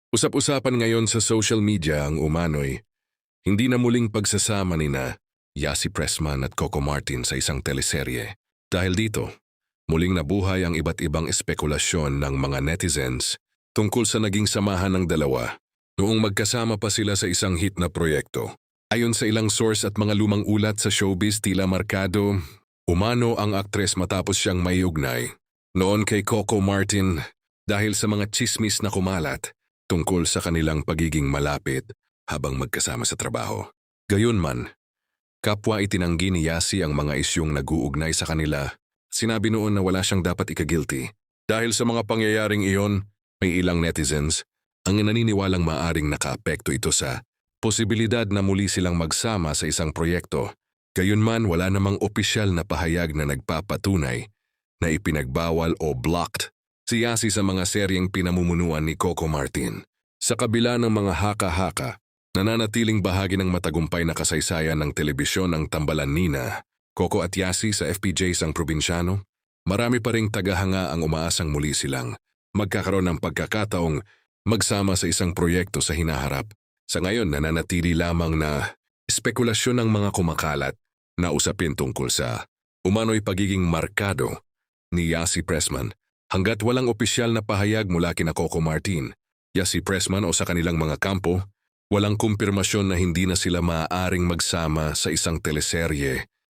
Usap-usapan ngayon sa social media ang umano'y hindi na muling pagsasama nina Yasi Pressman at Coco Martin sa isang teleserye. Dahil dito, muling nabuhay ang iba't ibang espekulasyon ng mga netizens tungkol sa naging samahan ng dalawa noong magkasama pa sila sa isang hit na proyekto. Ayon sa ilang source at mga lumang ulat sa showbiz tila markado, umano ang aktres matapos siyang maiugnay noon kay Coco Martin dahil sa mga tsismis na kumalat tungkol sa kanilang pagiging malapit habang magkasama sa trabaho. Gayunman, kapwa itinanggi ni Yasi ang mga isyong nag-uugnay sa kanila. Sinabi noon na wala siyang dapat ikagilty. Dahil sa mga pangyayaring iyon, may ilang netizens ang naniniwalang maaring nakaapekto ito sa posibilidad na muli silang magsama sa isang proyekto. Gayunman, wala namang opisyal na pahayag na nagpapatunay na ipinagbawal o blocked si Yasi sa mga seryeng pinamumunuan ni Coco Martin. Sa kabila ng mga haka-haka, nananatiling bahagi ng matagumpay na kasaysayan ng telebisyon ang tambalan nina Coco at Yasi sa FPJ sang probinsyano. Marami pa ring tagahanga ang umaasang muli silang magkakaroon ng pagkakataong magsama sa isang proyekto sa hinaharap. Sa ngayon, nananatili lamang na espekulasyon ng mga kumakalat na usapin tungkol sa umano'y pagiging markado ni Yasi Pressman. Hanggat walang opisyal na pahayag mula kina Coco Martin, Yasi Pressman o sa kanilang mga kampo, walang kumpirmasyon na hindi na sila maaaring magsama sa isang teleserye